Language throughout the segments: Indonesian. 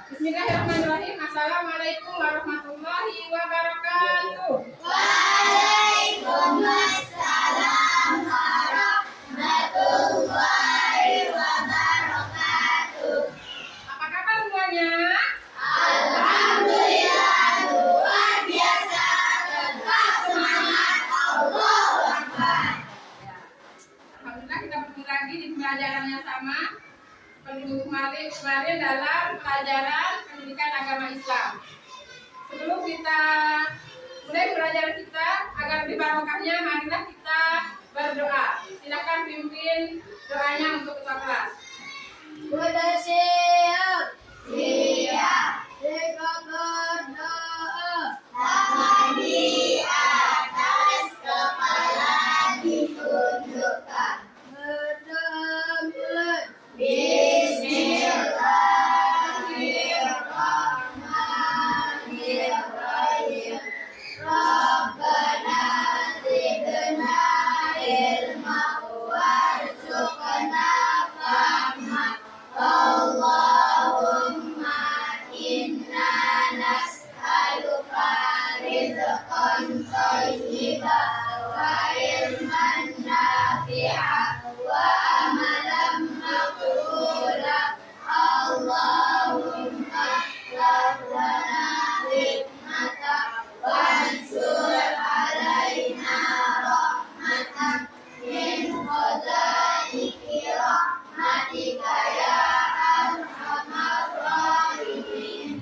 Bismillahirrahmanirrahim. Assalamualaikum warahmatullahi wabarakatuh. Waalaikumsalam warahmatullahi wabarakatuh. Apa kabar semuanya? Alhamdulillah luar biasa, tetap semangat, Allahu Akbar. Alhamdulillah kita bertemu lagi di pembelajaran yang sama seperti kemarin dalam pelajaran pendidikan agama Islam. Sebelum kita mulai pelajaran kita agar lebih barokahnya, marilah kita berdoa. Silakan pimpin doanya untuk ketua kelas. Sudah siap? Siap. Kita berdoa. Tangan di atas, kepala ditundukkan. Berdoa mulai. Bismillahirrahmanirrahim. Rabbana zidna ilman warzuqna fahma. Allahumma inna nas'aluka rizqan thayyiban wa ilman nafi'an wa amalan maqbulan. Allahumma lana hikmatan wansur alaina rahmatan min khazaini rahmatika ya arhamar rahimin.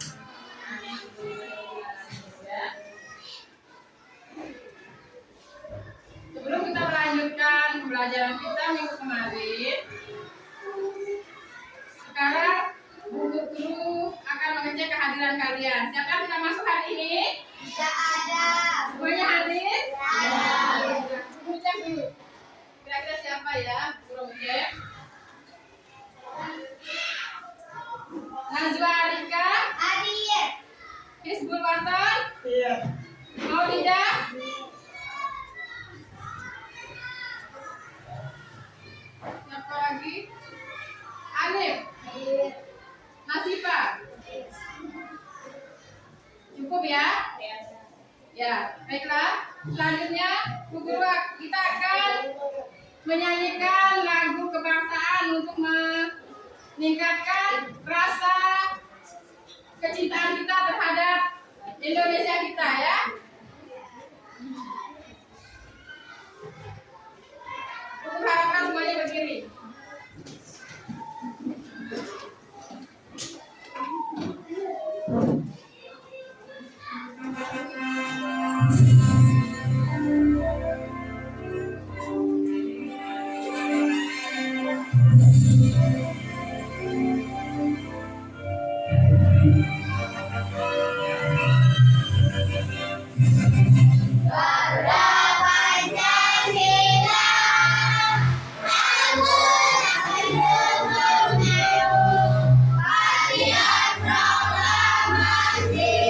Sebelum kita melanjutkan pembelajaran kita minggu kemarin, sekarang Bu Guru akan mengecek kehadiran kalian. Siapa yang sudah masuk hari ini? Tidak ada. Semuanya hadir? Ada. Bu cek dulu. Kira-kira siapa ya? Guru cek. Najwa Arika, Hadir. Hizbul Watan, Iya. Maulida, siapa lagi? Alif, Nasifa. Cukup ya? Ya, baiklah. Selanjutnya, Bu Guru kita akan menyanyikan lagu kebangsaan untuk meningkatkan rasa kecintaan kita terhadap Indonesia kita ya. Bu Guru harapkan semuanya berdiri. Para Pancasila, Hadiah proklamasi,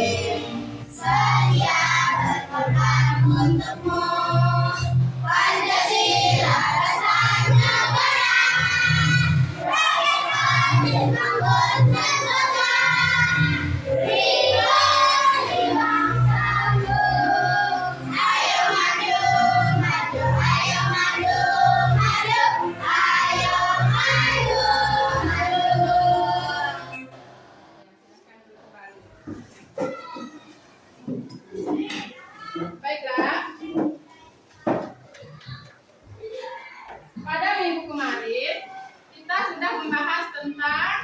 sedia berkorban untukmu. Pancasila rasanya berat, rakyat kami bangun senjata. Riba bangsamu, ayo maju, maju, ayo maju, maju, ayo maju, maju. Baiklah. Pada minggu kemarin kita sudah membahas tentang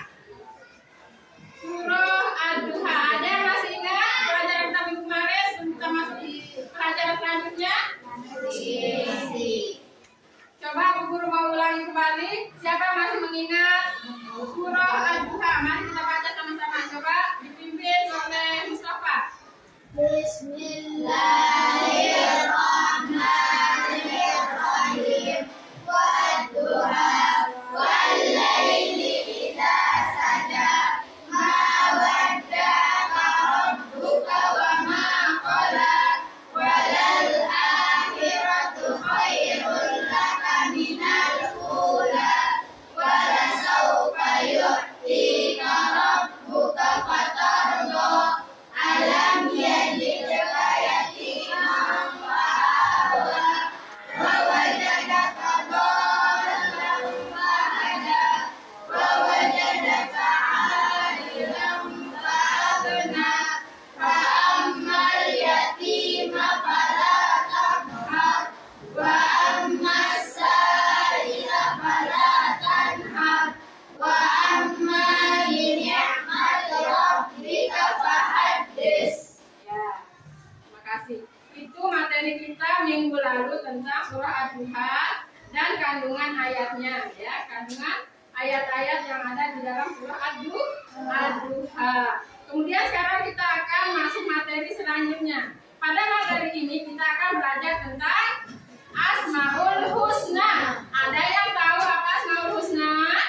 tentang surah Ad-Duha dan kandungan ayatnya, ya, kandungan ayat-ayat yang ada di dalam surah Ad-Duha. Kemudian sekarang kita akan masuk materi selanjutnya. Pada materi ini kita akan belajar tentang Asmaul Husna. Ada yang tahu apa Asmaul Husna?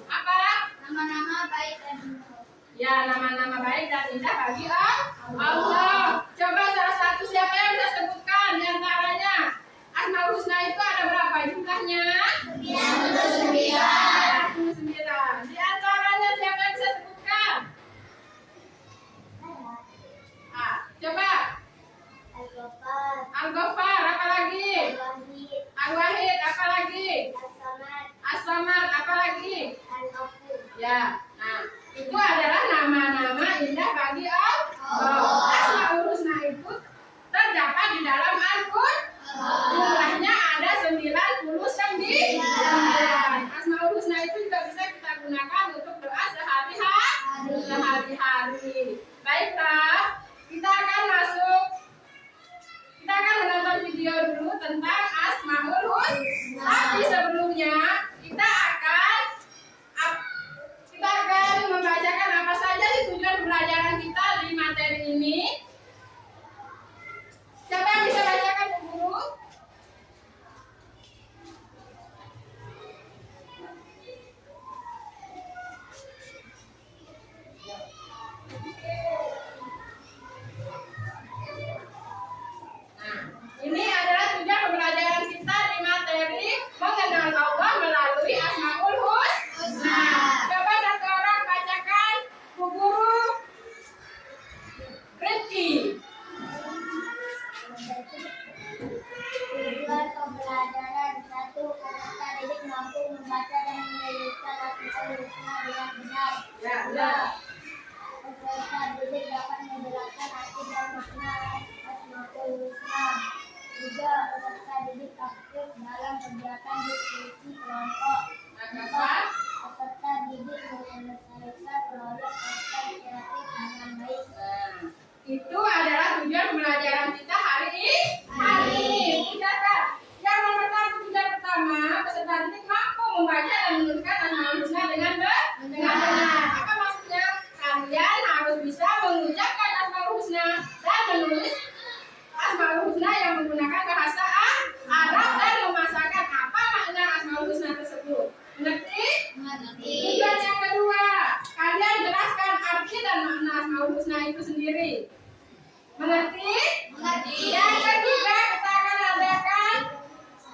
Apa? Nama-nama baik dan indah. Ya, nama-nama baik dan indah bagi Allah. Coba salah satu siapa yang bisa sebutkan di antaranya? Asmaul Husna itu ada berapa jumlahnya? 99. Di antaranya siapa yang bisa sebutkan? Coba. Al-Ghaffar, Al-Ghaffar, apa lagi? Al-Wahid, Al-Wahid, apa lagi? As-Samad, As-Samad, apa lagi? Al-Ghafur. Ya, nah itu adalah nama-nama indah bagi Allah. Asmaul Husna itu terdapat di dalam Al-Qur'an. Jumlahnya ada 99. Asmaul Husna itu juga bisa kita gunakan untuk doa sehari-hari. Baiklah, kita akan menonton video dulu tentang Asmaul Husna. Tapi sebelumnya kita akan membacakan apa saja sih tujuan pembelajaran kita di materi ini. Siapa yang bisa bacakan, Bu Guru? Nah, ini adalah tujuan pembelajaran kita di materi mengenal Allah melalui Asmaul Husna. Coba satu orang bacakan, Bu Guru. Rifki. Tujuan pembelajaran 1. Peserta didik mampu membaca dan menuliskan Asmaul Husna dengan benar. Ya. Peserta didik dapat menjelaskan arti dan makna Asmaul Husna. 3. Peserta didik aktif dalam kegiatan diskusi kelompok. 4. Peserta didik menyelesaikan proyek kerja kreatif dengan baik. Itu adalah tujuan pembelajaran kita hari ini. Tidak, Kak. Yang nomor 1, tujuan pertama, peserta didik mampu membaca dan menuliskan Asmaul Husna dengan benar. Apa maksudnya? Kalian harus bisa mengucapkan Asmaul Husna dan menulis Asmaul Husna yang menggunakan bahasa Arab dan memasakan apa makna Asmaul Husna tersebut. Mengerti? Tujuan yang kedua, kalian jelaskan arti dan makna Asmaul Husna itu sendiri. Mengerti? Yang ketiga, kita akan adakan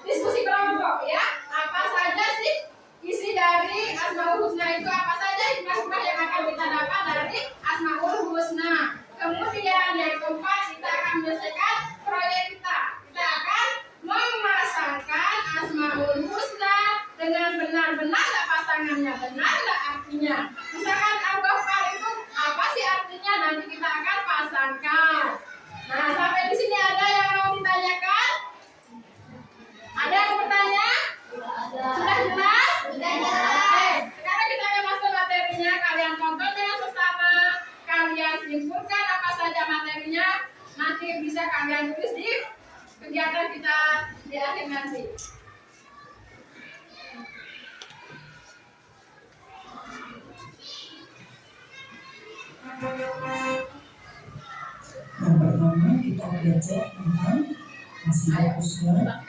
diskusi kelompok, ya. Apa saja sih isi dari Asmaul Husna itu? Apa saja hikmah-hikmah yang akan kita dapat dari Asmaul Husna? Kemudian yang keempat, kita akan menyelesaikan proyek kita. Kita akan memasangkan Asmaul Husna dengan benar-benar pasangannya, benar nggak artinya. Misalkan Al-Ghaffar itu apa sih artinya? Nanti kita akan pasangkan. Nah, sampai di sini ada yang mau ditanyakan? Ada yang bertanya? Sudah jelas? Oke, sekarang kita akan masuk materinya. Kalian tonton dengan sesama. Kalian simpulkan apa saja materinya. Nanti bisa kalian tulis di kegiatan kita di akhir nanti. Yang pertama kita belajar tentang Asmaul Husna.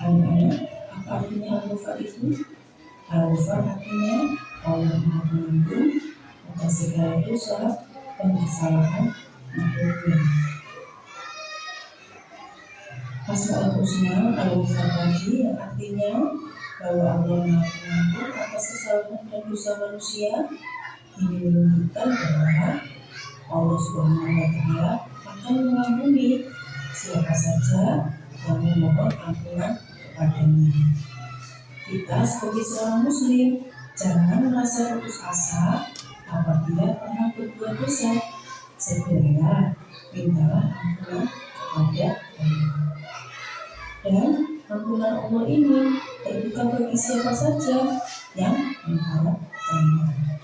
Anak-anak, apa artinya Al-Ghafar itu? Al-Ghafar artinya Allah Maha Pengampun atas segala dosa dan kesalahan makhluknya. Asmaul Husna Al-Ghafar tadi artinya bahwa Allah Maha Pengampun atas kesalahan dan dosa manusia. Ini menunjukkan bahwa Allah Subhanahu wa Ta'ala akan mengampuni siapa saja yang memohon ampunan kepadanya. Kita sebagai seorang muslim jangan merasa putus asa apabila pernah berbuat dosa. Segera mintalah ampunan kepada Allah. Dan ampunan Allah ini terbuka bagi siapa saja yang mengharapkannya.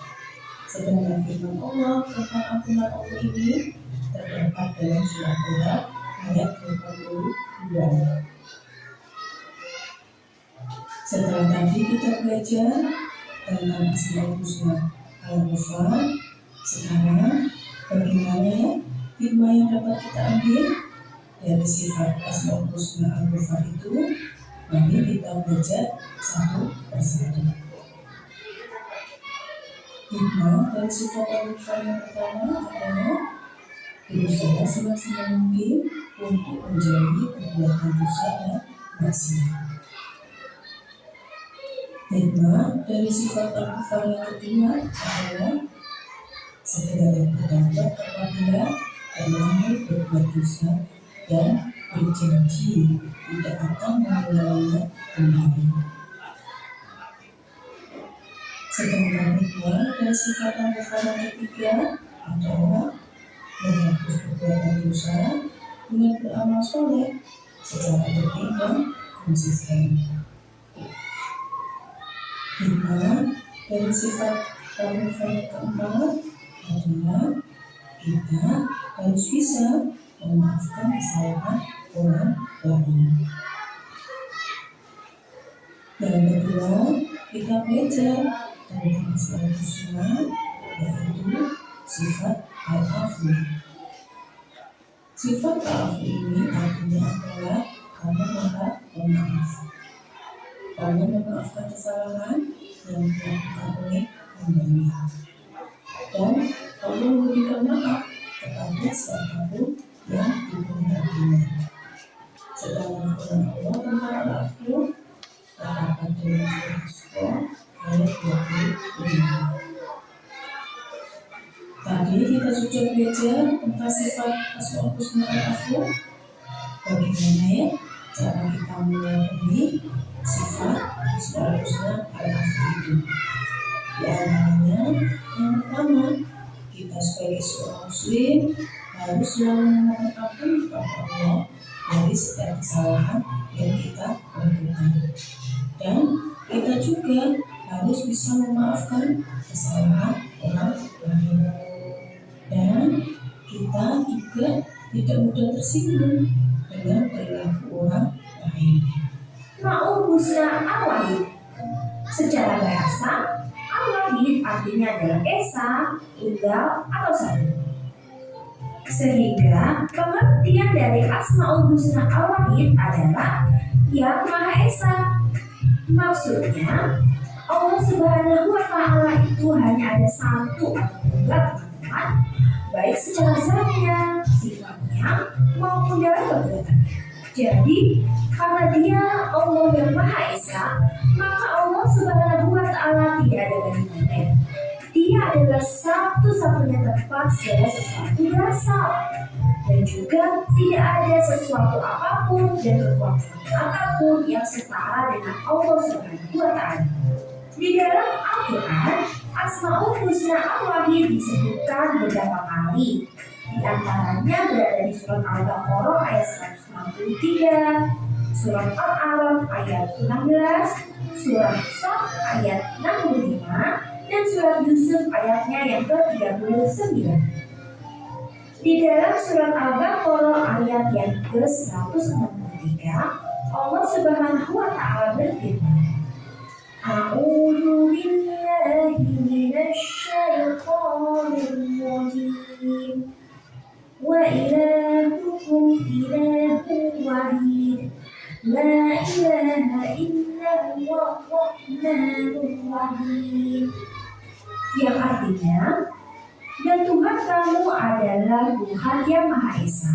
Sedangkan firman Allah tentang ampunan Allah ini terdapat dalam surah Al-Baqarah ayat 22. Setelah tadi kita belajar tentang Asmaul Husna Al-Ghafar, sekarang bagaimana hikmah yang dapat kita ambil dari sifat Asmaul Husna Al-Ghafar itu? Mari kita belajar satu persatu. Hikmah dari sifat Al-Ghafar yang pertama adalah berusaha semaksimal mungkin untuk menjauhi perbuatan dosa dan maksiat. Hikmah dari sifat Al-Ghafar yang kedua adalah segera bertobat apabila terlanjur berbuat dosa dan berjanji tidak akan mengulanginya kembali. Sedangkan hikmah dari sifat Al-Ghafar yang ketiga adalah menghapus perbuatan dosa dengan beramal soleh secara rutin dan konsisten. Hikmah dari sifat Al-Ghafar yang keempat adalah kita harus bisa memaafkan kesalahan orang lain. Yang kedua, kita belajar tentang Asmaul Husna, yaitu sifat al-afu. Sifat al-afu ini artinya adalah Allah Maha Pemaaf. Allah memaafkan kesalahan yang dilakukan oleh hamba-Nya, dan Allah memberikan maaf kepada siapapun yang dikehendakinya. Sedangkan firman Allah tentang al-afu terdapat dalam surah Al-Baqarah ayat 25. Tadi kita sudah belajar tentang sifat Asmaul Husna Al-Afu. Bagaimana ya cara kita melalui sifat Asmaul Husna Al-Afu itu? Ya, namanya yang pertama, kita sebagai seorang muslim harus selalu memohon ampun kepada Allah dari setiap kesalahan yang kita lakukan, dan kita juga harus bisa memaafkan kesalahan orang lain, dan kita juga tidak mudah tersinggung dengan perilaku orang lain. Asmaul Husna Al-Wahid. Secara bahasa, Al-Wahid artinya adalah esa, tunggal, atau satu. Sehingga pengertian dari Asmaul Husna Al-Wahid adalah yang Maha Esa. Maksudnya, Allah Subhanahu wa Ta'ala itu hanya ada satu atau tunggal, teman-teman, baik secara zatnya, sifatnya, maupun dalam perbuatannya. Jadi, karena Dia Allah yang Maha Esa, maka Allah Subhanahu wa Ta'ala tidak ada bandingannya. Dia adalah satu-satunya tempat segala sesuatu berasal, dan juga tidak ada sesuatu apapun dan kekuatan apapun yang setara dengan Allah Subhanahu wa Ta'ala. Di dalam Al-Quran, Asmaul Husna Al-Wahid disebutkan beberapa kali. Di antaranya berada di surat Al-Baqarah ayat 163, surat Al-A'raf ayat 16, surat Shad ayat 65, dan surat Yusuf ayatnya yang ke-39. Di dalam surat Al-Baqarah ayat yang ke-163, Allah Subhanahu wa Ta'ala berfirman, A'udzu billahi minasy syaithanir rajim. Wa ilahukum ilahun wahid. La ilaha illa huwa rahmanur rahim. Yang artinya, dan Tuhan kamu adalah Tuhan yang Maha Esa.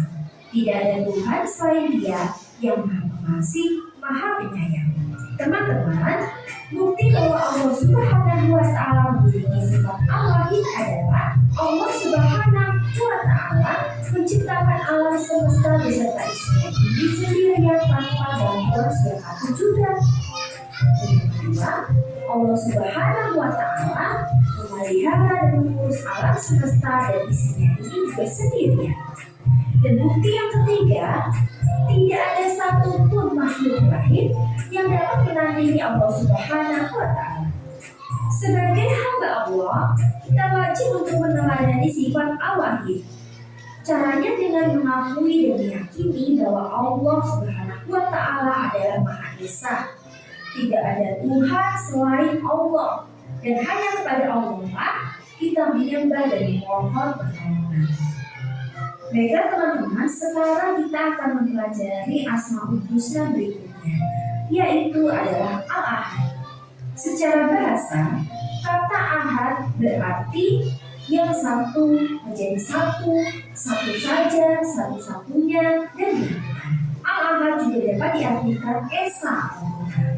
Tidak ada Tuhan selain Dia yang Maha Pengasih, Maha Penyayang. Teman-teman, bukti bahwa Allah Subhanahu wa Ta'ala memiliki sifat al-wahid adalah Allah Subhanahu wa Ta'ala menciptakan alam semesta beserta isinya ini sendirian tanpa bantuan siapapun juga. Yang kedua, Allah Subhanahu wa Ta'ala memelihara dan mengurus alam semesta dan isinya ini juga sendirian. Dan bukti yang ketiga, tidak ada satupun makhluk lain yang dapat menandingi Allah Subhanahu wa Ta'ala. Sebagai hamba Allah, kita wajib untuk meneladani sifat al-wahid. Caranya dengan mengakui dan meyakini bahwa Allah Subhanahu wa Ta'ala adalah Maha Esa. Tidak ada Tuhan selain Allah, dan hanya kepada Allah kita menyembah dan memohon pertolongan. Baiklah teman-teman, sekarang kita akan mempelajari Asmaul Husna berikutnya, yaitu adalah Al-Ahad. Secara bahasa, kata Ahad berarti yang satu menjadi satu, satu saja, satu-satunya, dan bukan. Al-Ahad juga dapat diartikan Esa atau Tuhan.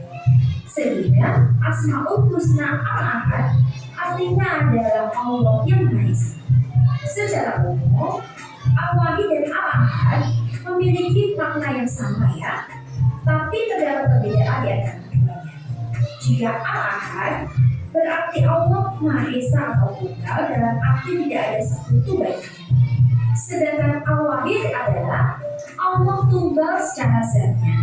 Sehingga Asmaul Husna Al-Ahad artinya adalah Allah yang Maha Esa. Secara umum, Al-Wahid dan Al-Ahad memiliki makna yang sama ya, tapi terdapat perbedaan di antara keduanya. Jika Al-Ahad berarti Allah Maha Esa atau Tunggal dalam arti tidak ada sekutu baginya. Sedangkan Al-Wahid adalah Allah Tunggal secara zatnya.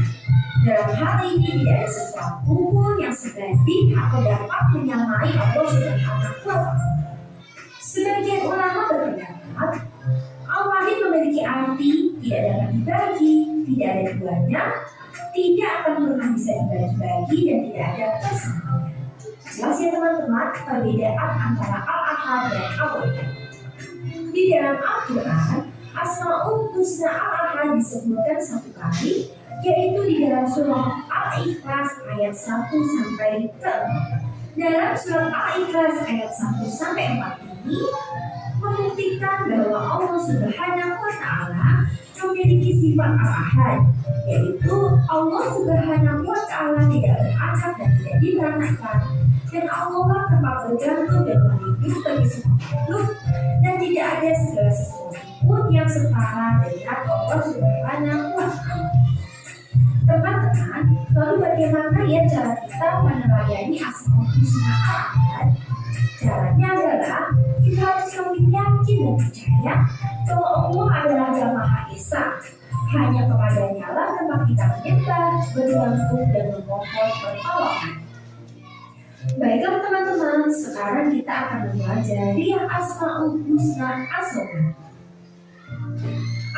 Dalam hal ini tidak ada sesuatu pun yang sebanding atau dapat menyamai Allah Subhanahu wa Ta'ala. Sebagian ulama berpendapat Al-Wahid memiliki arti tidak dapat dibagi, tidak ada duanya, tidak akan pernah bisa dibagi-bagi, dan tidak ada persamaannya. Jelas ya teman-teman perbedaan antara Al-Ahad dan Al-Wahid. Di dalam Al-Quran, Asmaul Husna Al-Ahad disebutkan satu kali, yaitu di dalam surah Al-Ikhlas ayat 1 sampai 4. Dalam surah Al-Ikhlas ayat 1 sampai 4 ini membuktikan bahwa Allah Subhanahu wa Ta'ala memiliki sifat Al-Ahad, yaitu Allah Subhanahu wa Ta'ala tidak beranak dan tidak diberanakan, dan Allah tempat bergantung dan hidup bagi semua makhluk, dan tidak ada segala sesuatu pun yang setara dengan Allah Subhanahu wa Ta'ala. Teman-teman, lalu bagaimana ya cara kita meneladani Asmaul Husna Al-Ahad? Caranya adalah kita harus semakin yakin dan percaya bahwa Allah adalah Yang Maha Esa. Hanya kepadanya lah tempat kita menyembah, bergantung dan memohon pertolongan. Baiklah teman-teman, sekarang kita akan mempelajari Asmaul Husna As-Somad.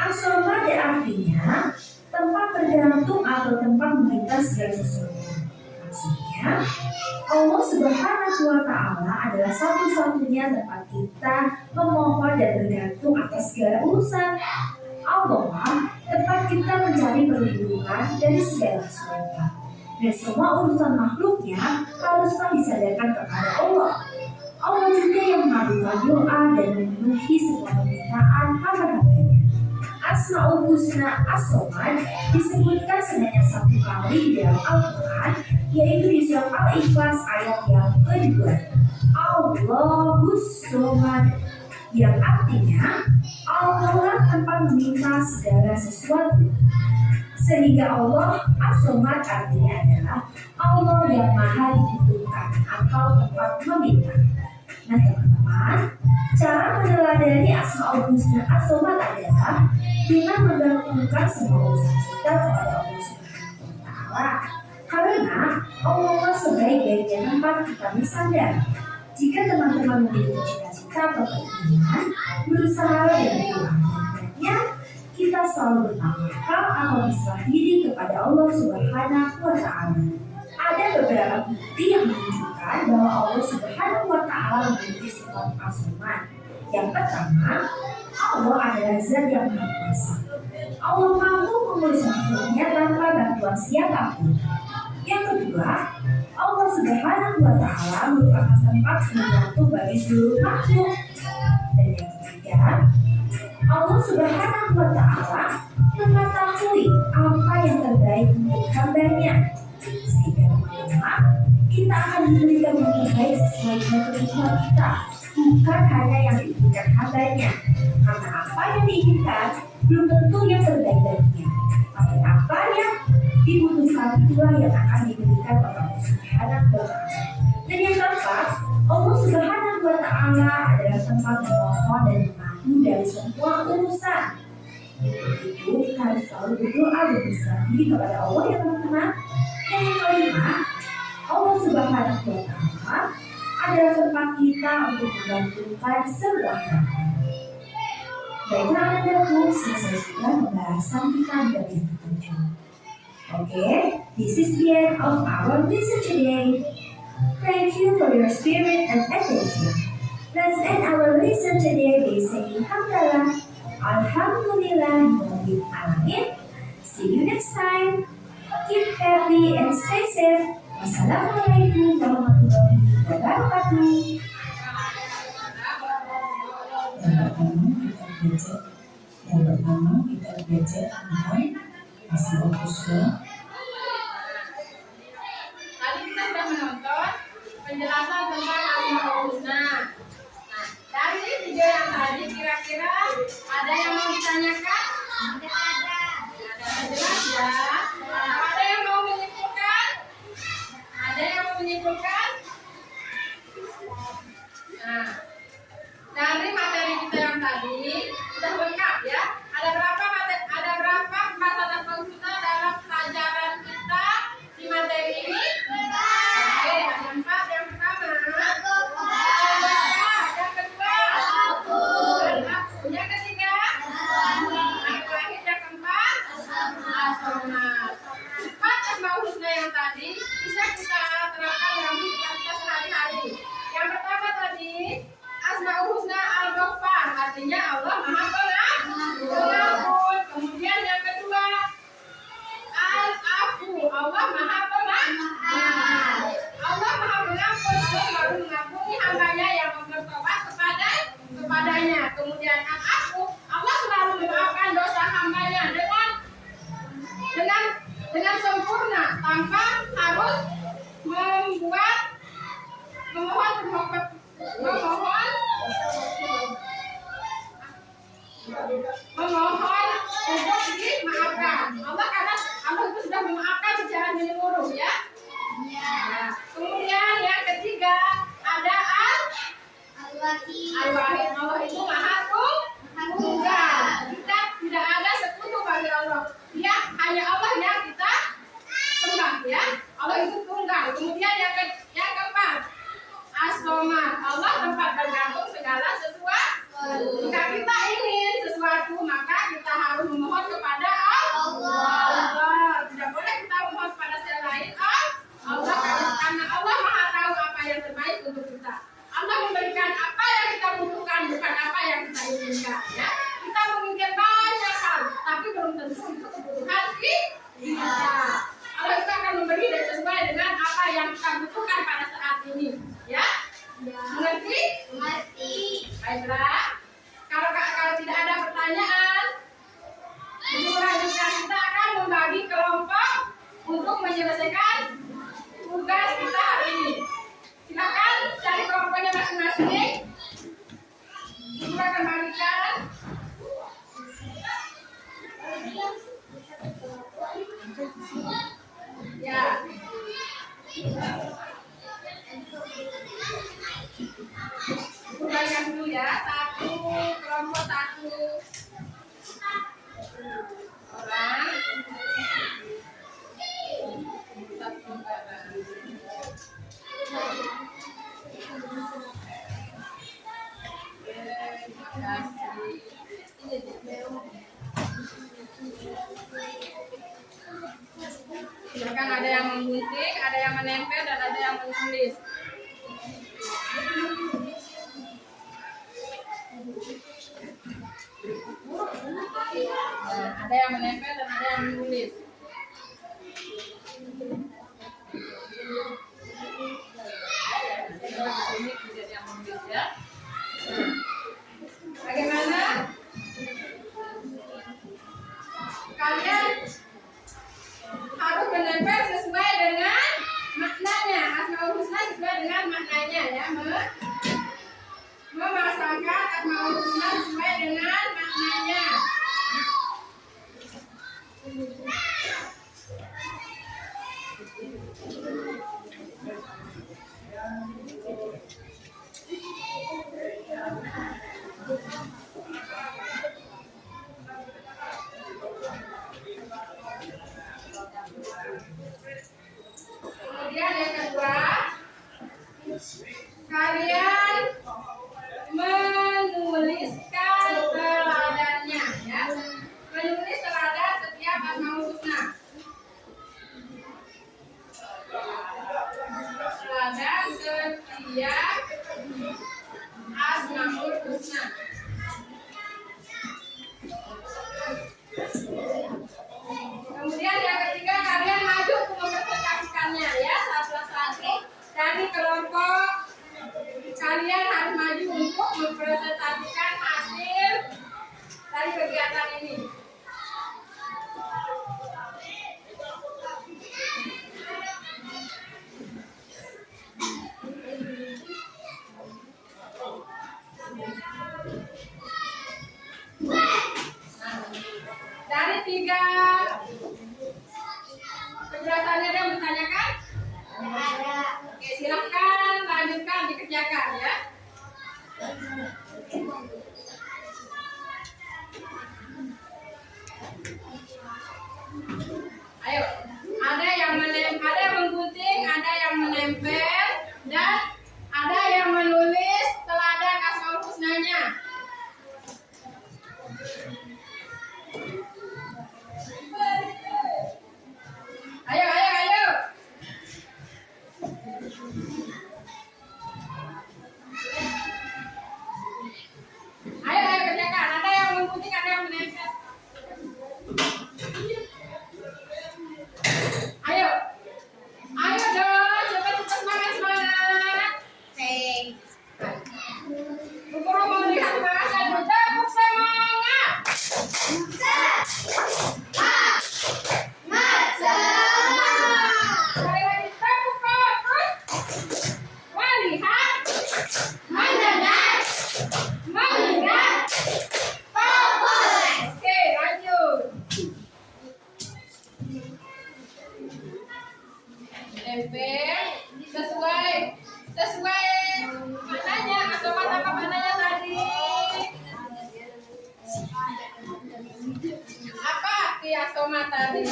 As-Somad artinya tempat bergantung atau tempat meminta segala sesuatu. Maksudnya, Allah Subhanahu wa Ta'ala adalah satu-satunya tempat kita memohon dan bergantung atas segala urusan. Allah tempat kita mencari perlindungan dari segala kesulitan. Dan semua urusan makhluknya haruslah disandarkan kepada Allah. Allah juga yang mengabulkan doa dan memenuhi semua permintaan hamba-hambanya. Asmaul Husna As-Somad disebutkan sebanyak satu kali di dalam Al-Quran, yaitu di surah Al-Ikhlas ayat yang kedua. Allahus Somad, yang artinya Allah tempat meminta segala sesuatu. Sehingga Allah As-Somad artinya adalah Allah yang maha dibutuhkan atau tempat meminta. Nah teman-teman, cara meneladani Asmaul Husna As-Somad adalah dengan menggantungkan semua urusan kita kepada Allah Subhanahu wa Ta'ala. Karena Allah sebaik-baiknya tempat kita bersandar. Jika teman-teman memiliki cita-cita atau keinginan, berusaha dan berdoa, kita selalu bertawakal atau berserah diri kepada Allah Subhanahu wa Ta'ala. Ada beberapa bukti yang menunjukkan bahwa Allah Subhanahu wa Ta'ala memiliki sifat As-Somad. Yang pertama, Allah adalah Zat yang Maha Kuasa. Allah mampu mengurus makhluknya tanpa bantuan siapapun. Yang kedua, Allah Subhanahu wa Ta'ala merupakan tempat bergantung bagi seluruh makhluk. Dan yang ketiga, Allah Subhanahu wa Ta'ala mengetahui apa yang terbaik untuk hambanya. Sehingga teman-teman, kita akan diberikan yang terbaik sesuai dengan kebutuhan kita, bukan hanya yang diinginkan hambanya. Karena apa yang diinginkan belum tentu yang terbaik baginya, tapi apa yang dibutuhkan itulah yang akan diberikan oleh Allah Subhanahu wa Ta'ala. Dan yang keempat, Allah Subhanahu wa Ta'ala adalah tempat memohon dan mengadu dari semua urusan. Itu kita harus selalu berdoa dan berserah diri kepada Allah ya teman-teman. Dan yang kelima, Allah Subhanahu wa Ta'ala adalah tempat kita untuk menggantungkan semua harapan. Baiklah anak-anakku, selesai sudah pembahasan kita di bab yang ke-7. Okay, this is the end of our lesson today. Thank you for your spirit and attention. Let's end our lesson today by saying Hamdalah, Alhamdulillah, Rabbil Alamin. See you next time. Keep happy and stay safe. Wassalamualaikum warahmatullahi wabarakatuh. Yang pertama kita belajar tentang Asmaul Husna. Tadi kita sudah menonton penjelasan tentang Asmaul Husna. Nah, dari video yang tadi kira-kira ada yang mau ditanyakan? Ada. Jelas ya. Nah, ada yang mau menyimpulkan? Ada yang mau menyimpulkan? Nah, dari materi kita yang tadi sudah lengkap ya. Ada berapa kata Asmaul Husna dalam pelajaran kita di materi ini? Oke, ada 4. Yang pertama, yang kedua, yang ketiga, yang keempat, as-somat. 4 Asmaul Husna yang tadi bisa kita terapkan dalam kehidupan kita sehari-hari. Yang pertama tadi, Asmaul Husna Al-Ghaffar, artinya Allah Maha Pengampun. Kemudian yang kedua, Al-Afu, Allah Maha Pemaaf. Allah Maha Pengampun, Allah baru mengampuni hambanya yang bertobat kepadanya. Kemudian Al-Afu, Allah selalu memaafkan dosa hambanya dengan sempurna tanpa harus memohon untuk dimaafkan. Allah itu sudah memaafkan secara menyeluruh ya. Nah, kemudian yang ketiga ada Al-Wahid. Allah itu Maha Tunggal. Kita tidak ada sekutu bagi Allah. Dia hanya Allah yang kita sembah ya. Allah itu tunggal. Kemudian yang keempat, as-somat. Allah tempat bergantung segala sesuatu. Jika kita ingin sesuatu, maka kita harus memohon kepada Allah. Tidak boleh kita memohon kepada selain Allah, karena Allah Maha tahu apa yang terbaik untuk kita. Allah memberikan apa yang kita butuhkan, bukan apa yang kita inginkan. Ya, kita menginginkan banyak hal, tapi belum tentu itu kebutuhan kita. Allah itu akan memberi dan sesuai dengan apa yang kita butuhkan pada saat ini. Ya, mengerti? Baiklah. Kalau tidak ada pertanyaan, selanjutnya kita akan membagi kelompok untuk menyelesaikan tugas kita hari ini. Silakan cari kelompoknya masing-masing. Kita akan bagikan. Ya. Bagikan dulu ya, kelompok 1 orang. Silakan, ada yang menggunting, ada yang menempel, dan ada yang menulis. Ada yang menempel dan ada yang menulis. Ini tidak yang menulis ya. Bagaimana? Kalian harus menempel sesuai dengan maknanya. Asmaul Husna sesuai dengan maknanya ya. Memasangkan Asmaul Husna sesuai dengan maknanya. Kemudian yang kedua, kalian menuliskan teladan husna. Kemudian yang ketiga, kalian maju untuk mempresentasikannya ya, satu-satu dari kelompok kalian harus maju untuk mempresentasikan hasil dari kegiatan ini. Dari tiga penjelasannya ada yang bertanyakan? Oke, silahkan lanjutkan dikerjakan ya. Ayo, ada yang menggunting, ada yang menempel, dan ada yang menulis teladan Asmaul Husnanya. Ayo. Ayo kerjakan. Ada yang menggunting, ada yang menempel. Ayo dong, cepat semangat. Guru mau lihat semangat dan bertepuk semangat. Sekali lagi tepuk terus. Melihat, mendengar, mengingat. Oke, lanjut. Tempel sesuai mananya, asomat apa mananya tadi? Apa asomat tadi?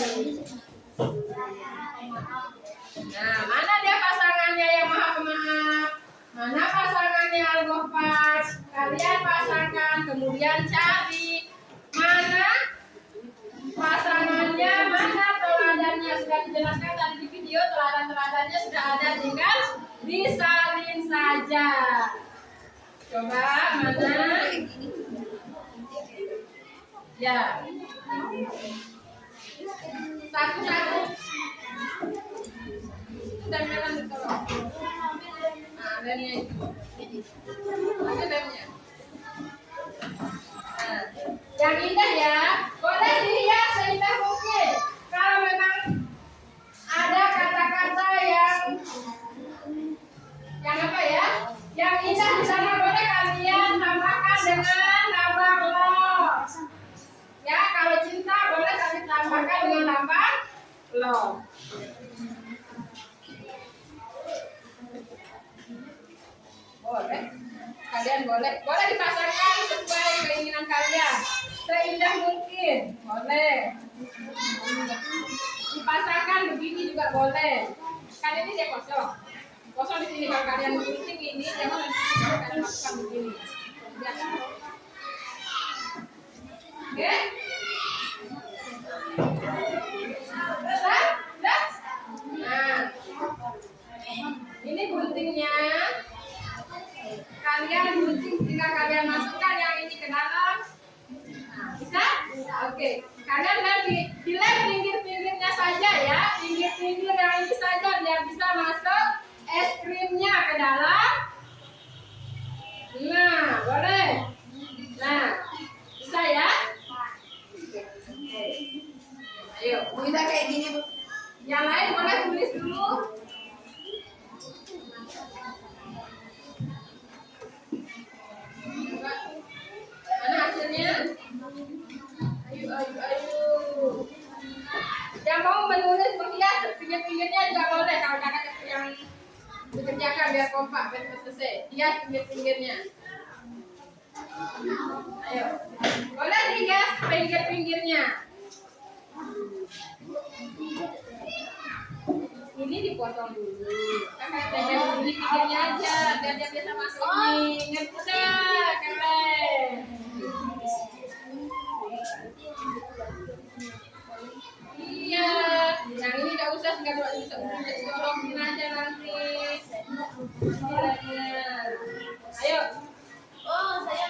Nah, mana dia pasangannya yang maha pemaaf? Mana pasangannya Al-Ghaffar? Kalian pasangkan, kemudian cari mana pasangannya, mana teladannya. Sudah dijelaskan tadi di video, teladannya sudah ada, tinggal disalin saja. Coba mana? Ya, satu-satu. Tempelan betul. Nah, lemnya itu. Ada lemnya. Nah, yang indah ya, boleh dihias seindah mungkin. Kalau memang ada kata-kata yang apa ya? Yang indah di sana boleh kalian tambahkan dengan tambah love. Ya, kalau cinta boleh kalian tambahkan dengan tambah love. Boleh, kalian boleh dipasangkan sesuai keinginan kalian, seindah mungkin, boleh. Dipasangkan begini juga boleh. Kan ini dia kosong di sini. Kalau kalian gunting ini, jangan kalian masukkan begini. Oke? Udah? Nah, ini guntingnya. Kalian gunting, tinggal kalian masukkan yang ini ke dalam. Nah, bisa? Oke. Kalian dilem pinggir-pinggirnya saja ya, pinggir-pinggir yang ini saja biar bisa masuk es krimnya ke dalam. Nah, boleh. Nah, bisa ya? Ayo, bisa kayak gini, Bu. Yang lain boleh tulis dulu. Mana hasilnya? Ayo. Yang mau menulis menghias pinggir-pinggirnya juga boleh. Kalau kakak yang dikerjakan biar kompak, biar selesai. Hias pinggir-pinggirnya. Ayo. Boleh dihias pinggir-pinggirnya. Ini dipotong dulu. Kakak tempel ini pinggirnya aja biar dia bisa masuk ini. Ngerti? Keren. Iya, yang ini nggak usah, nggak bisa dorongin aja nanti. Ayo. Oh, saya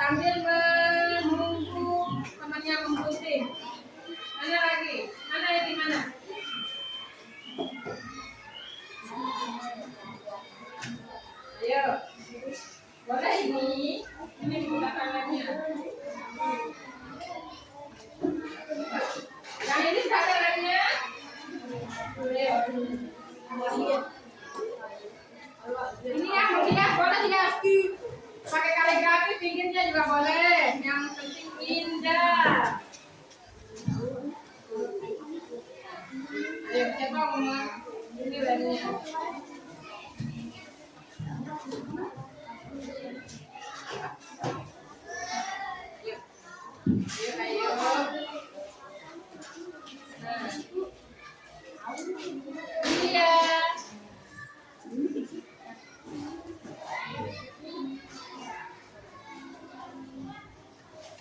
sambil menunggu temannya memposting. Mana lagi? Mana ini mana? Ayo, boleh ini buka tangannya. Yang ini tangannya. Ini yang boleh tidak? Pakai kaligrafi pinggirnya juga boleh. Yang penting indah. Ayo siapa ngomong? Ini lainnya. Ayo. Nah. Iya.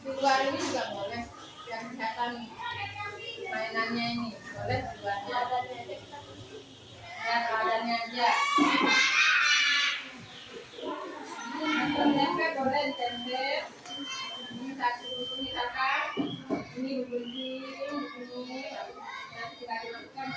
Di luar ini juga boleh. Yang kelihatan mainannya ini boleh di luarnya. Ya, teladannya aja. Tempe boleh ditempel. Ini satu misalkan ini gunting ini nanti kita dimasukkan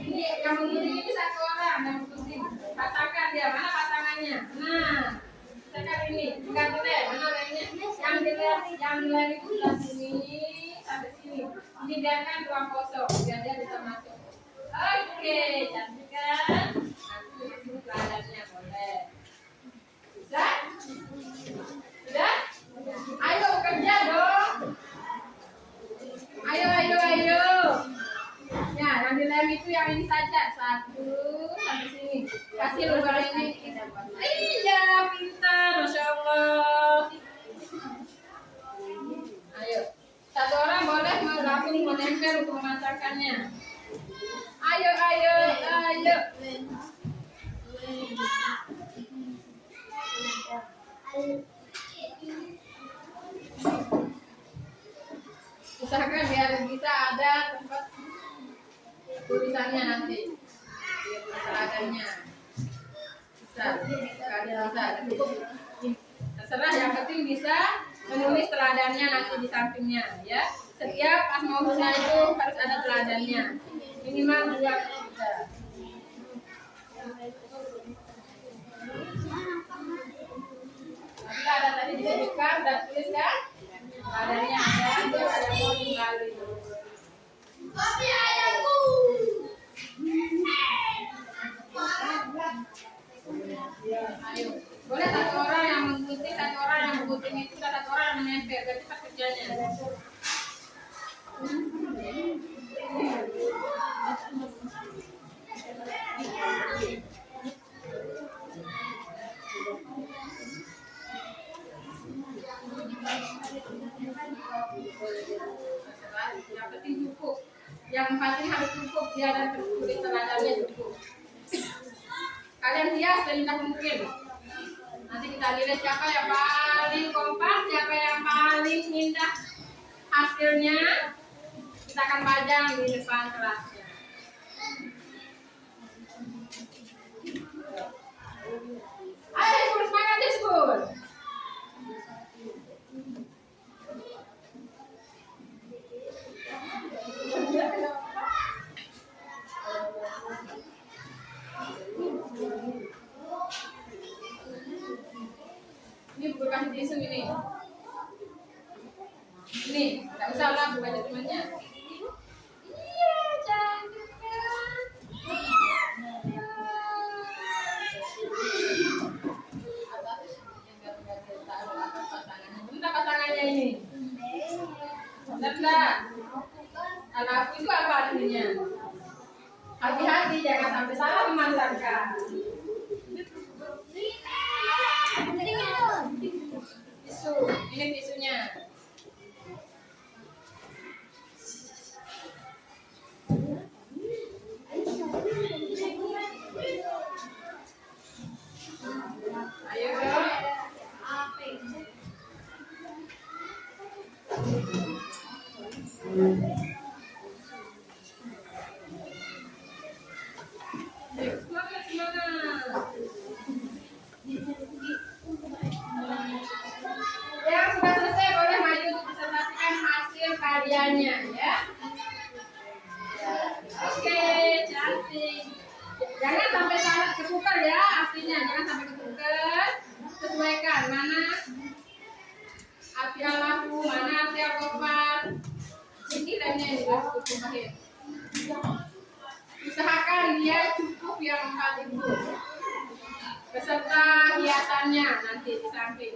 ini yang gunting ini satu orang yang gunting patahkan dia mana pasangannya. Nah sekarang ini ganti deh mana lainnya yang lain itu sebelah sini sampai sini ini biarkan ruang kosong biar dia bisa masuk. Oke, cantik kan? Nanti ini teladannya boleh. Bisa? Sudah? Ayo kerja dong. Ayo. Ya, yang dilem itu yang ini saja. Satu sampai sini. Kasih lubang ini. Iya, pintar, masya Allah. Ayo, satu orang boleh langsung menempel untuk memasarkannya. Ayo. Usahakan biar bisa ada tempat tulisannya nanti. Teladannya. Bisa. Terserah yang penting bisa menulis teladannya nanti di sampingnya ya. Setiap asmaul husna itu harus ada teladannya. Minimal 2 atau 3. Kita ada tadi disebutkan dan tulis kan? Teladannya ada mau kembali. Kopi ayamku. Ayo, boleh satu orang yang menggunting, satu orang yang menggunting itu, satu orang yang menempel. Berarti cepat kerjanya. Yang penting cukup. Yang penting harus cukup dia dan tulis teladannya cukup. Kalian hias seindah mungkin. Nanti kita lihat siapa yang paling kompak, siapa yang paling indah hasilnya. Kita akan pajang di depan kelasnya. Ayo sekolah semangat ya sekolah. Ini buku kasih tisu ini. Ini, nggak usah lah buka temannya. Iya, cantik kan? Minta pasangannya ini. Benar. Kalau aku itu apa artinya? Hati-hati jangan sampai salah memasarkan. Tisu, ini tisunya. Ayo dong. mana arti Allahu, mana arti Al-Ghaffar. Ini lainnya yang dilakukan Mahir. Usahakan dia cukup yang 4 itu beserta hiasannya nanti di samping.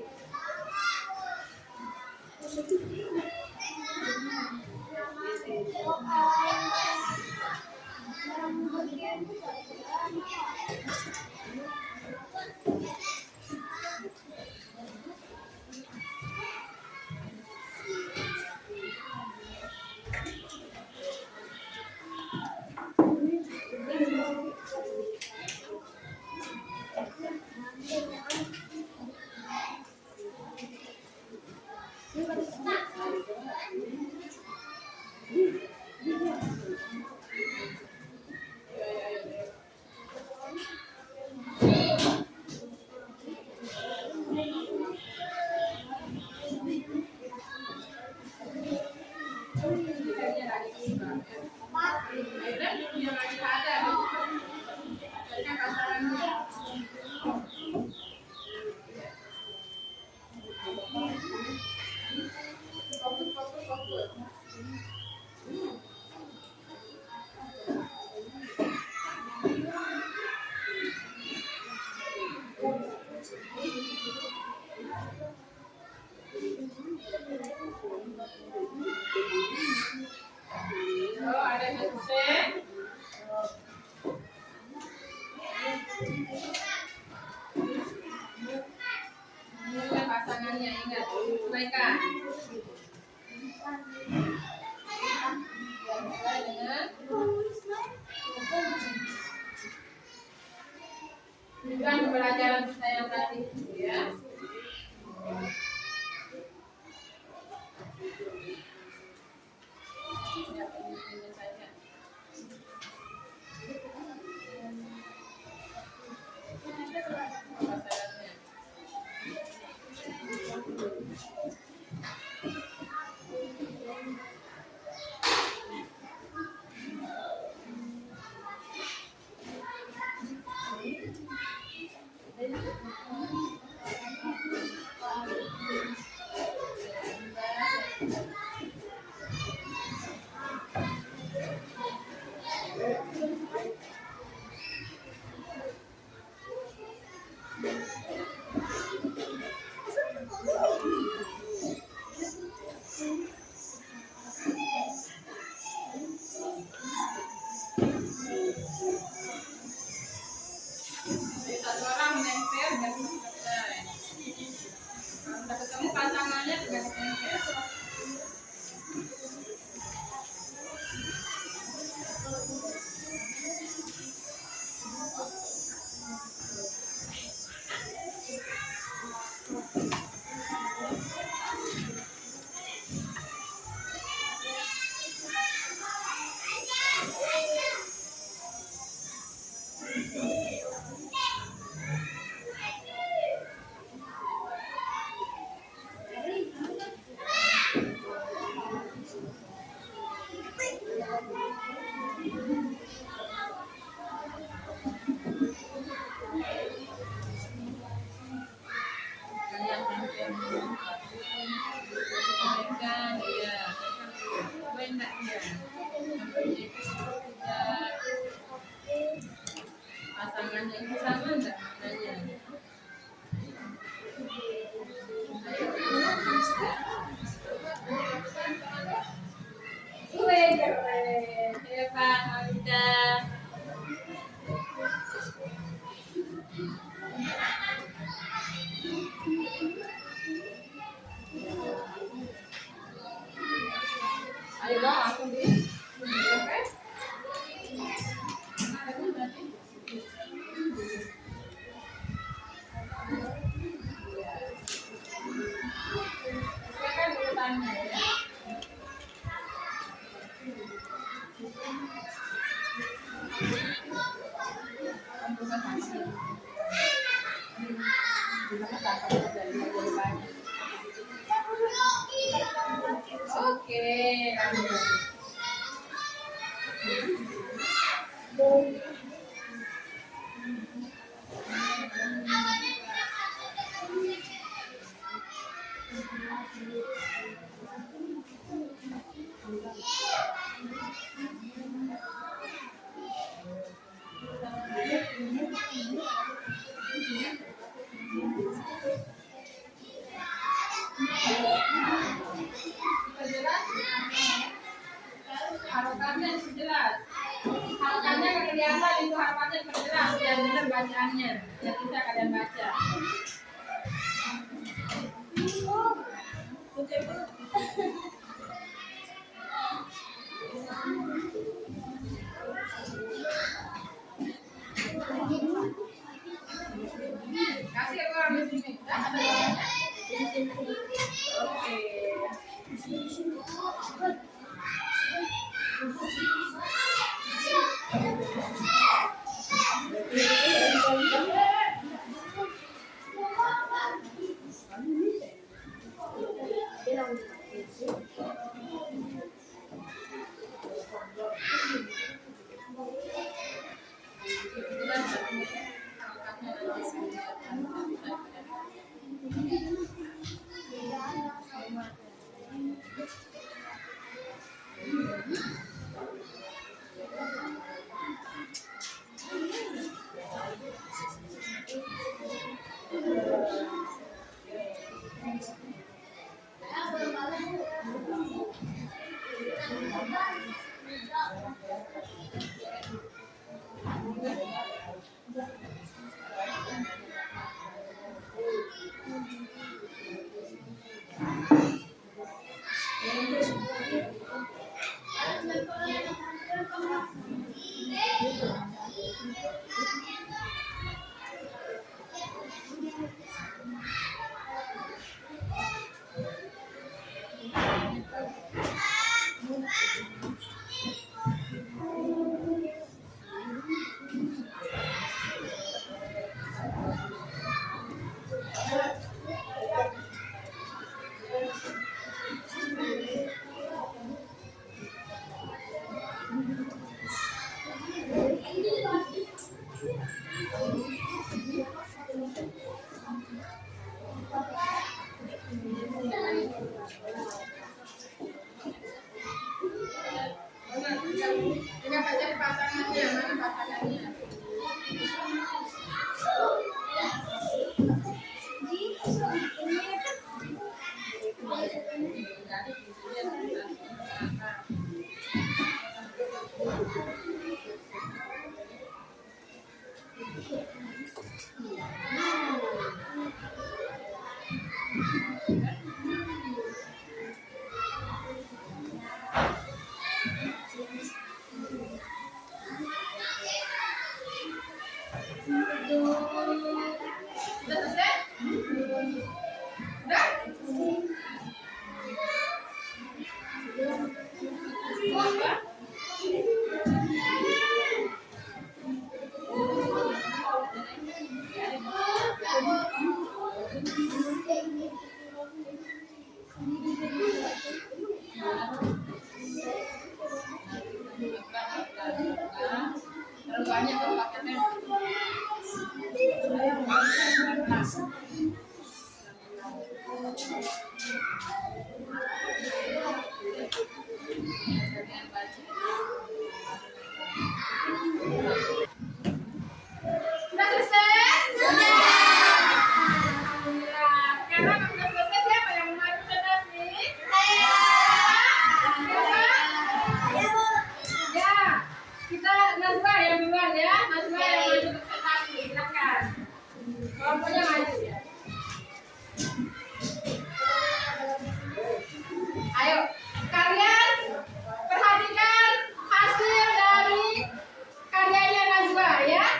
Oh, ada headset. Ini pasangannya, ingat, sesuaikan. Sesuai dengan tujuan pembelajaran kita yang tadi, ya. Satu orang menempel, biar selesai. Kalau udah ketemu pasangannya, juga ditempel. Pasangannya itu sama enggak maknanya? Keren, hebat, Alda. Ayo dong, langsung di. Silakan urutannya ya. Oke, lanjut. Diperjelas harokannya diperjelas. Harokannya kalau kelihatan itu harokannya diperjelas biar benar bacaannya, biar bisa kalian baca. Kasih orang di sini. Dah, ada orangnya. Oke. Tinggal baca pasangannya, mana pasangannya? Sudah selesai? Sudah? Apa? Terlalu banyak kalau pakai pen. Sudah selesai? Sudah. Alhamdulillah. Sekarang sudah selesai, siapa yang mau presentasi? Siapa? Ya, kita Nazwa yang duluan ya. Nazwa yang maju presentasi. Silakan. Kelompoknya maju ya. Ayo, kalian perhatikan hasil dari karyanya Nazwa ya.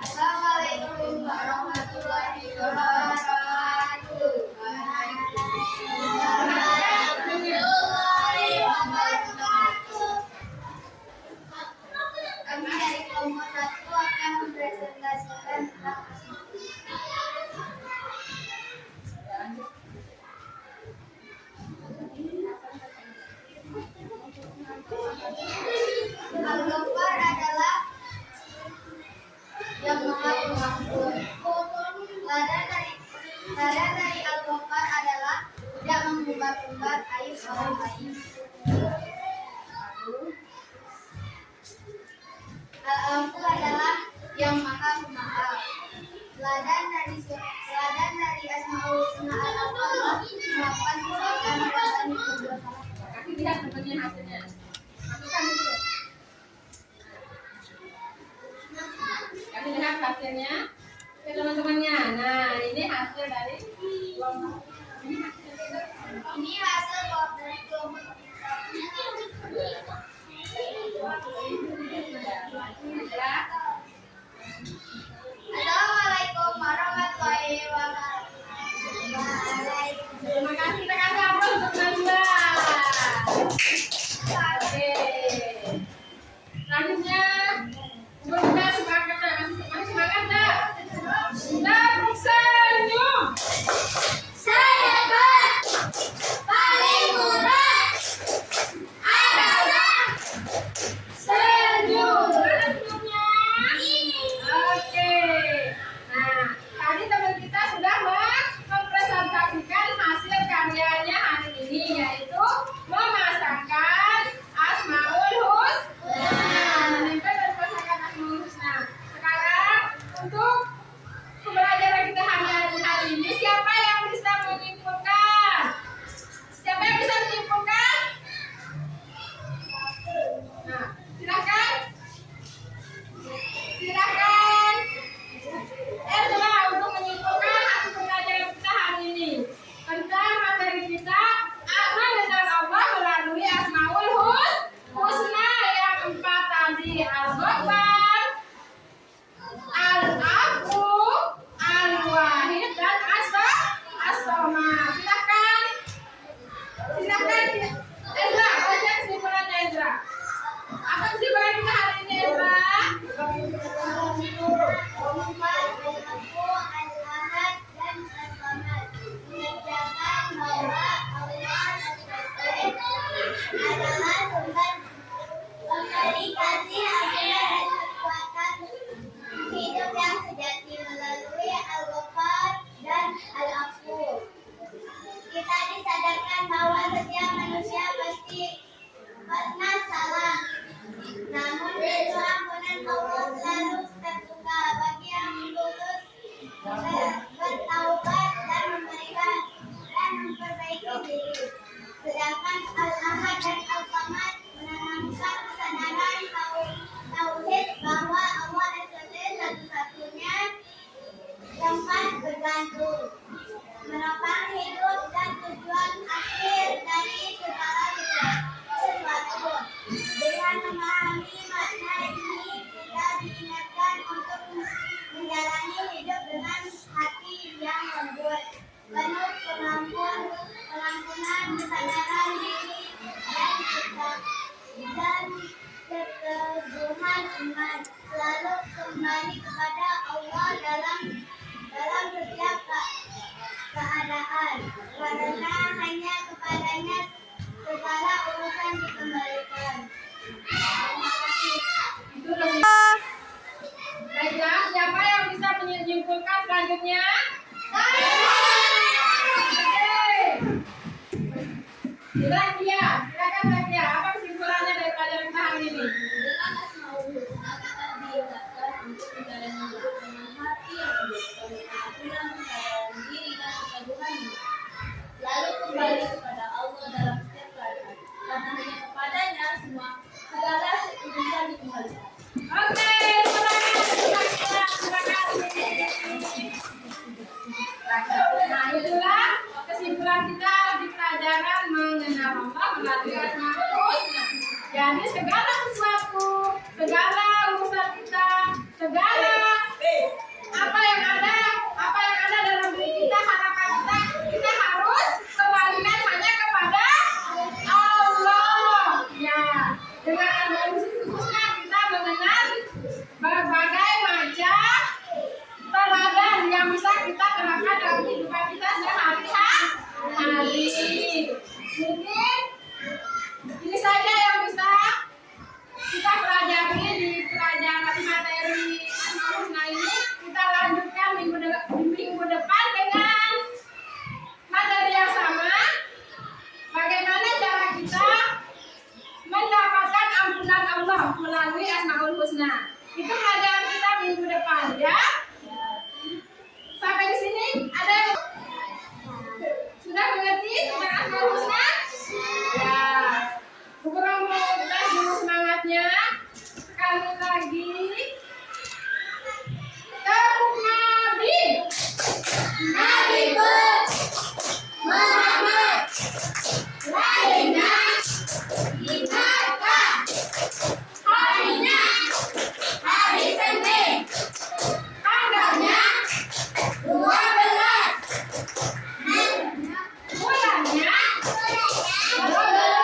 Assalamualaikum warahmatullahi wabarakatuh. Warahmatullahi wabarakatuh. Kami dari kelompok 1 akan mempresentasikan tentang Al-Ghaffar adalah yang maha pengampun. Tanda dari Al-Ghaffar adalah tidak mengumbar-umbar aib orang lain. Al-Afu adalah yang maha pemaaf. Teladan dari Asmaul Husna Al-Hafadhah, melakukan surat dan melakukan kedua salah. Kaki lihat temannya hasilnya. Masukkan itu. Kaki lihat hasilnya. Oke teman-temannya. Nah ini hasil dari kelompok. Ini hasil dari kelompok. Assalamualaikum warahmatullahi wabarakatuh. Terima kasih, kita kasih aplaus untuk Najwa. Oke. Selanjutnya, kita semangat, masih semangat dah. Dan senyum. Senyum paling murah adalah Senyum. Mana senyumnya? Oke. Nah, tadi teman kita sudah mempresentasikan hasil karyanya hari ini, yaitu memasangkan Asmaul Husna. Menempel dan memasangkan Asmaul Husna. Sekarang untuk pembelajaran kita hari ini, siapa yang bisa menyimpulkan? Siapa yang bisa menyimpulkan? Nah, silakan. Silakan. Itulah untuk menyimpulkan hasil pembelajaran kita hari ini tentang materi kita mengenal Allah melalui Asmaul Husna yang 4 tadi: Al-Ghaffar, Al-Afu, Al-Wahid, dan As-Samad. Silakan. Ezra, baca kesimpulannya Ezra. Apa kesimpulan kita hari ini Ezra? Hidup yang sejati melalui Al-Ghaffar dan Al-Afu. Kita disadarkan bahwa setiap manusia pasti pernah salah. Namun pintu ampunan Allah selalu terbuka bagi yang tulus bertaubat dan memperbaiki diri. Sedangkan Al-Ahad dan Al-Samad menanamkan kesadaran tauhid bahwa Allah adalah satu-satunya tempat bergantung, menopang hidup dan tujuan akhir dari segala sesuatu. Dengan memahami makna ini, kita diingatkan untuk menjalani hidup dengan hati yang lembut, penuh pengampunan, kesadaran diri, dan keteguhan iman. Selalu kembali kepada Allah dalam setiap keadaan, karena hanya kepadanya segala urusan dikembalikan. Terima kasih. Itu baiklah, siapa yang bisa menyimpulkan selanjutnya? Oke. Silakan Zakia. Apa kesimpulannya dari pelajaran kita hari ini? Dengan Asmaul Husna kita diingatkan untuk menjalani hidup dengan hati yang lembut, penuh pengampunan, kesadaran diri, dan keteguhan iman. Lalu kembali kepada Allah dalam setiap keadaan, karena hanya kepadanya segala urusan dikembalikan. Oke, terima kasih. Nah, itulah kesimpulan kita di pelajaran mengenal Allah melalui Asmaul Husna. Jadi segala sesuatu, segala urusan kita, segala apa yang ada dalam diri kita, harapan kita harus kembalikan hanya kepada Allah. Ya, dengan Asmaul Husna kita mengenal berbagai macam teladan yang bisa kita terapkan dalam kehidupan kita sehari-hari. Mungkin ini saja yang bisa Nabi Muhammad. Lahirnya di Makkah. Harinya hari Senin. Tanggalnya 12. Bulannya Rabiul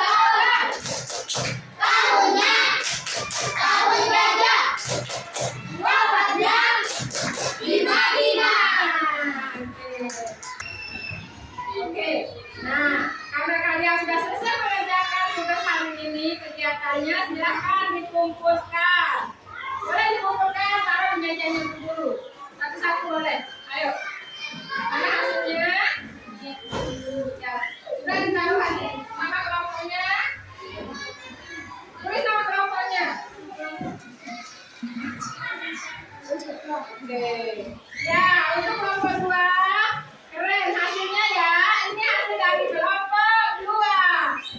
Awal. Tahunnya tahun gajah. Wafatnya di Madinah. Oke. Nah, karena kalian sudah selesai mengerjakan tugas hari ini, kegiatannya silakan dikumpulkan. Boleh dikumpulkan, taruh di mejanya dulu. Satu-satu boleh. Ayo. Mana hasilnya? Ya. Sudah ditaruh aja. Nama kelompoknya. Tulis nama kelompoknya. Oke. Ya, untuk kelompok 2 keren hasilnya ya. Ini hasil dari kelompok 2.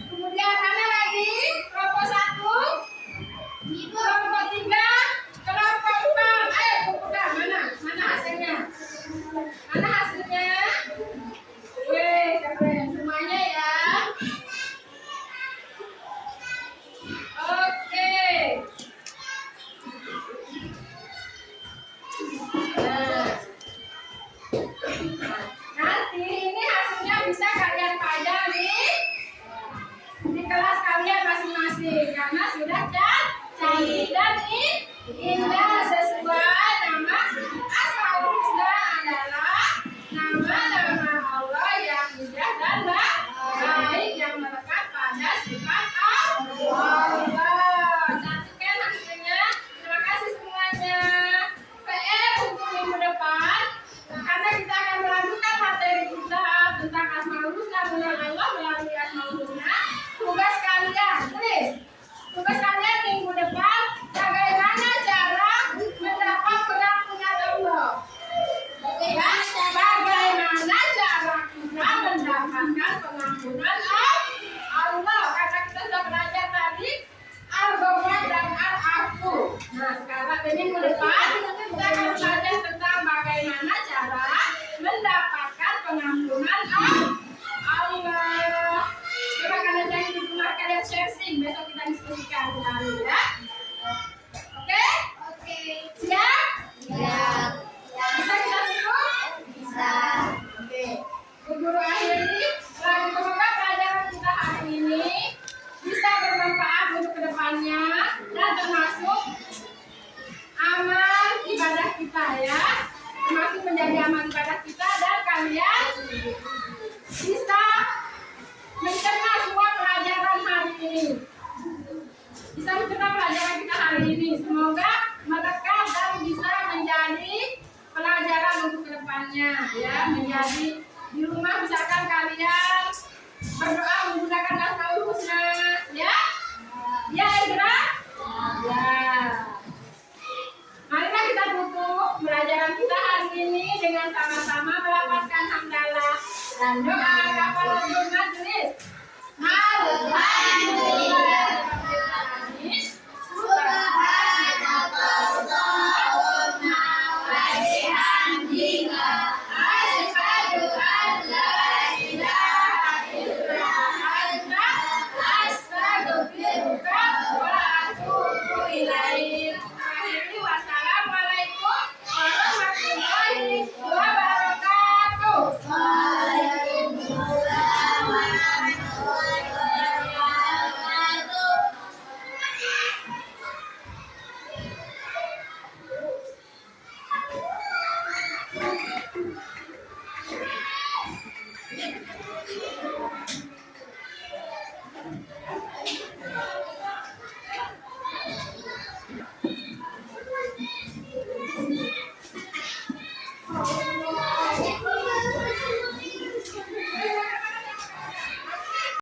Kemudian mana lagi? Kelompok 1, kelompok 3, kelompok 4. Ayo kumpulkan mana hasilnya? Mana hasilnya? Wih, keren semuanya ya. Oke. Nanti ini hasilnya bisa kalian pajang di kelas kalian masing-masing karena sudah cantik dan indah sesuai nama Asmaul Husna adalah nama-nama Allah yang indah dan baik yang melekat pada sifat Allah. Cantik kan hasilnya? Terima kasih semuanya. PR untuk minggu depan karena kita akan melanjutkan materi kita tentang Asmaul Husna mengenal Allah melalui Asmaul Husna. Tugas kalian, tulis. Tugas kalian minggu depan bagaimana cara mendapat pengampunan Allah. Oke ya? Bagaimana cara kita mendapatkan pengampunan Allah? Karena kita sudah belajar tadi Al-Ghafur dan Al-Afu. Nah, sekarang minggu depan kita akan belajar tentang bagaimana cara mendapatkan pengampunan Allah. Coba kalian jangan di rumah kalian sharing, besok kita diskusikan kembali ya. Oke? Oke. Siap? Ya. Bisa kita tutup? Bisa. Oke. Bu Guru akhiri, semoga pelajaran kita hari ini bisa bermanfaat untuk kedepannya dan termasuk amal ibadah kita ya, termasuk menjadi amal ibadah kita dan kalian bisa mencerna semua pelajaran hari ini, bisa mencerna pelajaran kita hari ini. Semoga melekat dan bisa menjadi pelajaran untuk kedepannya ya, menjadi di rumah misalkan kalian berdoa menggunakan Asmaul Husna ya. Ya Ezra? Ya. Marilah kita tutup pelajaran kita hari ini dengan sama-sama melafazkan hamdalah dan doa kafaratul majlis. Alhamdulillah.